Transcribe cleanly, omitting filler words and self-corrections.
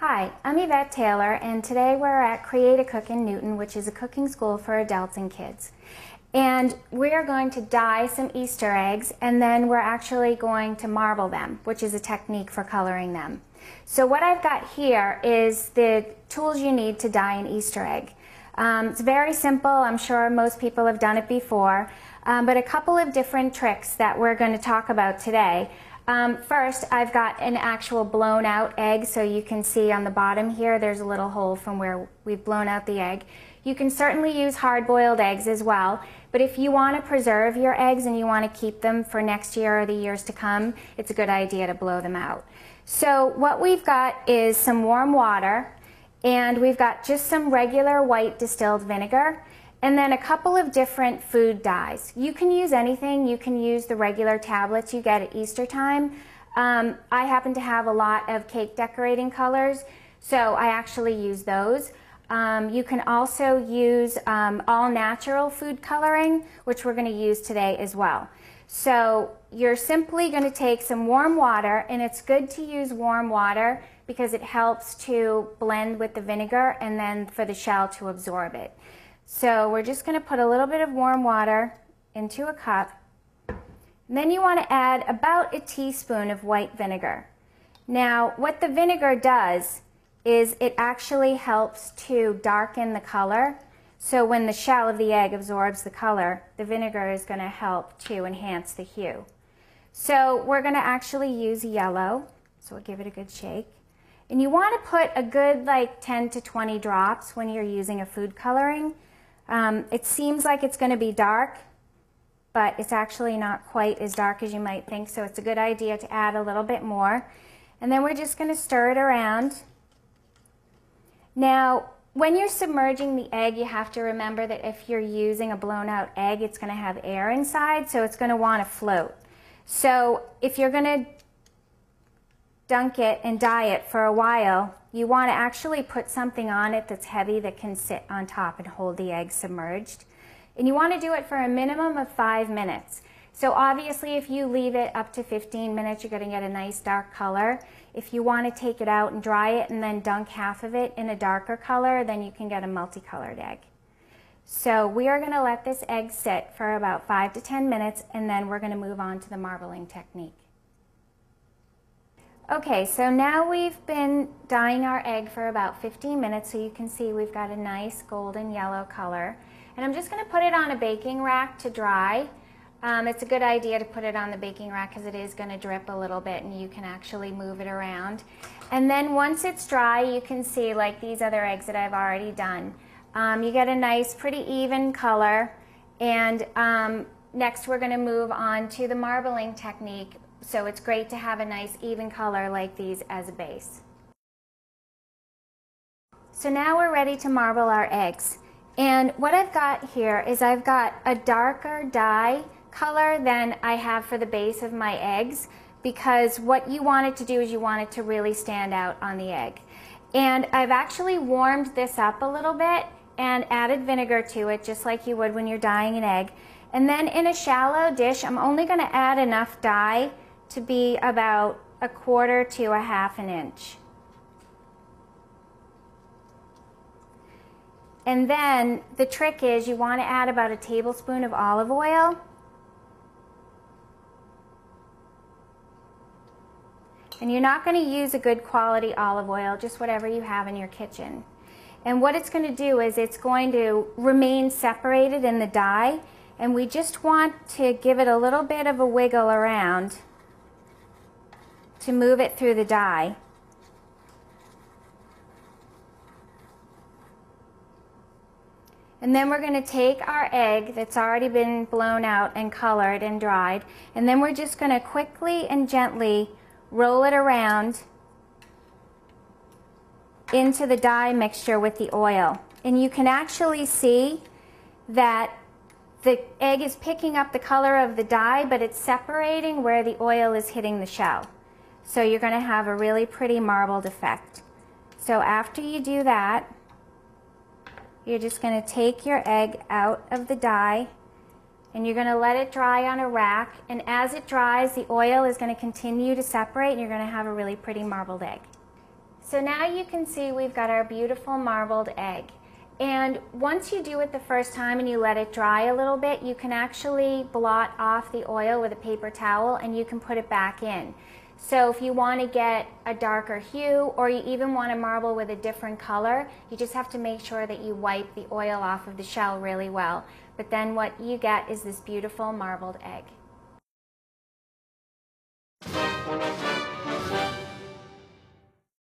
Hi, I'm Yvette Taylor, and today we're at Create a Cook in Newton, which is a cooking school for adults and kids. And we are going to dye some Easter eggs, and then we're actually going to marble them, which is a technique for coloring them. So what I've got here is the tools you need to dye an Easter egg. It's very simple. I'm sure most people have done it before, but a couple of different tricks that we're going to talk about today. First, I've got an actual blown out egg, so you can see on the bottom here there's a little hole from where we've blown out the egg. You can certainly use hard-boiled eggs as well, but if you want to preserve your eggs and you want to keep them for next year or the years to come, it's a good idea to blow them out. So what we've got is some warm water, and we've got just some regular white distilled vinegar, and then a couple of different food dyes. You can use anything. You can use the regular tablets you get at Easter time. I happen to have a lot of cake decorating colors, so I actually use those. You can also use all natural food coloring, which we're going to use today as well. So you're simply going to take some warm water, and it's good to use warm water because it helps to blend with the vinegar and then for the shell to absorb it. So we're just going to put a little bit of warm water into a cup. And then you want to add about a teaspoon of white vinegar. Now, what the vinegar does is it actually helps to darken the color. So when the shell of the egg absorbs the color, the vinegar is going to help to enhance the hue. So we're going to actually use yellow. So we'll give it a good shake. And you want to put a good 10 to 20 drops when you're using a food coloring. It seems like it's going to be dark, but it's actually not quite as dark as you might think, so it's a good idea to add a little bit more. And then we're just going to stir it around. Now, when you're submerging the egg, you have to remember that if you're using a blown out egg, it's going to have air inside, so it's going to want to float. So if you're going to dunk it and dye it for a while, you want to actually put something on it that's heavy that can sit on top and hold the egg submerged. And you want to do it for a minimum of 5 minutes. So obviously if you leave it up to 15 minutes, you're going to get a nice dark color. If you want to take it out and dry it and then dunk half of it in a darker color, then you can get a multicolored egg. So we are going to let this egg sit for about 5 to 10 minutes, and then we're going to move on to the marbling technique. Okay, so now we've been dyeing our egg for about 15 minutes, so you can see we've got a nice golden yellow color. And I'm just going to put it on a baking rack to dry. It's a good idea to put it on the baking rack because it is going to drip a little bit and you can actually move it around. And then once it's dry, you can see, like these other eggs that I've already done, you get a nice, pretty even color. And next we're going to move on to the marbling technique. So it's great to have a nice even color like these as a base. So now we're ready to marble our eggs. And what I've got here is I've got a darker dye color than I have for the base of my eggs, because what you want it to do is you want it to really stand out on the egg. And I've actually warmed this up a little bit and added vinegar to it, just like you would when you're dyeing an egg. And then in a shallow dish, I'm only going to add enough dye to be about 1/4 to 1/2 inch. And then the trick is you want to add about a tablespoon of olive oil. And you're not going to use a good quality olive oil, just whatever you have in your kitchen. And what it's going to do is it's going to remain separated in the dye, and we just want to give it a little bit of a wiggle around to move it through the dye. And then we're going to take our egg that's already been blown out and colored and dried, and then we're just going to quickly and gently roll it around into the dye mixture with the oil. And you can actually see that the egg is picking up the color of the dye, but it's separating where the oil is hitting the shell. So you're going to have a really pretty marbled effect. So after you do that, you're just going to take your egg out of the dye and you're going to let it dry on a rack, and as it dries the oil is going to continue to separate and you're going to have a really pretty marbled egg. So now you can see we've got our beautiful marbled egg. And once you do it the first time and you let it dry a little bit, you can actually blot off the oil with a paper towel and you can put it back in. So if you want to get a darker hue, or you even want to marble with a different color, you just have to make sure that you wipe the oil off of the shell really well. But then what you get is this beautiful marbled egg.